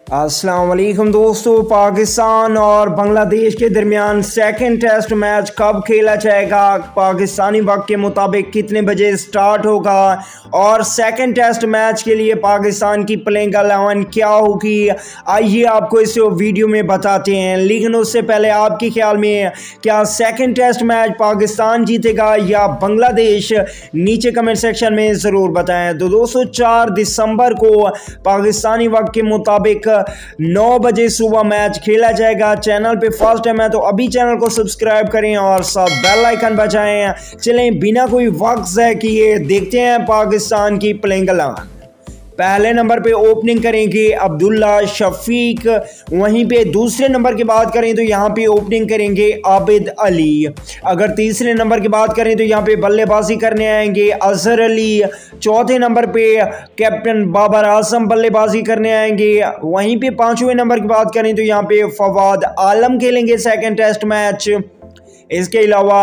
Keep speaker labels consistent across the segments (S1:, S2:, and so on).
S1: अस्सलाम वालेकुम दोस्तों। पाकिस्तान और बांग्लादेश के दरमियान सेकंड टेस्ट मैच कब खेला जाएगा, पाकिस्तानी वक्त के मुताबिक कितने बजे स्टार्ट होगा और सेकंड टेस्ट मैच के लिए पाकिस्तान की प्लेइंग 11 क्या होगी, आइए आपको इस वीडियो में बताते हैं। लेकिन उससे पहले आपके ख्याल में क्या सेकंड टेस्ट मैच पाकिस्तान जीतेगा या बांग्लादेश, नीचे कमेंट सेक्शन में ज़रूर बताएं। तो दोस्तों 4 दिसंबर को पाकिस्तानी वक्त के मुताबिक 9 बजे सुबह मैच खेला जाएगा। चैनल पे फर्स्ट टाइम है तो अभी चैनल को सब्सक्राइब करें और साथ बेल आइकन बजाएं। चलें बिना कोई वक्त ज़ाया किए देखते हैं पाकिस्तान की प्लेइंग 11। पहले नंबर पे ओपनिंग करेंगे अब्दुल्ला शफीक। वहीं पे दूसरे नंबर की बात करें तो यहाँ पे ओपनिंग करेंगे आबिद अली। अगर तीसरे नंबर की बात करें तो यहाँ पे बल्लेबाजी करने आएंगे अजहर अली। चौथे नंबर पे कैप्टन बाबर आजम बल्लेबाजी करने आएंगे। वहीं पे पांचवें नंबर की बात करें तो यहाँ पे फवाद आलम खेलेंगे सेकेंड टेस्ट मैच। इसके अलावा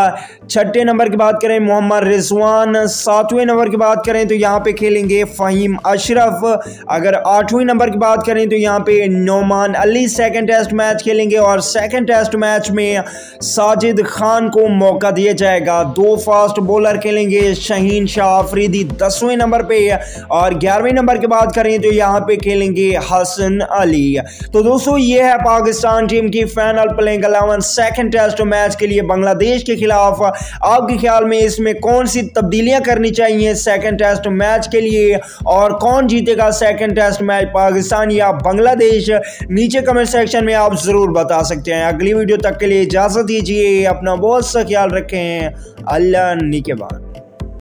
S1: छठे नंबर की बात करें मोहम्मद रिजवान। सातवें नंबर की बात करें तो यहाँ पे खेलेंगे फ़हीम अशरफ। अगर आठवें नंबर की बात करें तो यहाँ पे Noman Ali second test match खेलेंगे और सेकंड टेस्ट मैच में साजिद खान को मौका दिया जाएगा। 2 फास्ट बॉलर खेलेंगे शहीन शाह अफरीदी 10वें नंबर पे और 11वें नंबर की बात करें तो यहाँ पे खेलेंगे हसन अली। तो दोस्तों ये है पाकिस्तान टीम की final playing 11 second test match के लिए बांग्लादेश के खिलाफ। आपके ख्याल में इसमें कौन सी तब्दीलियां करनी चाहिए सेकंड टेस्ट मैच के लिए और कौन जीतेगा सेकंड टेस्ट मैच, पाकिस्तान या बांग्लादेश, नीचे कमेंट सेक्शन में आप जरूर बता सकते हैं। अगली वीडियो तक के लिए इजाजत दीजिए, अपना बहुत सा ख्याल रखें। अल्लाह निगहबान।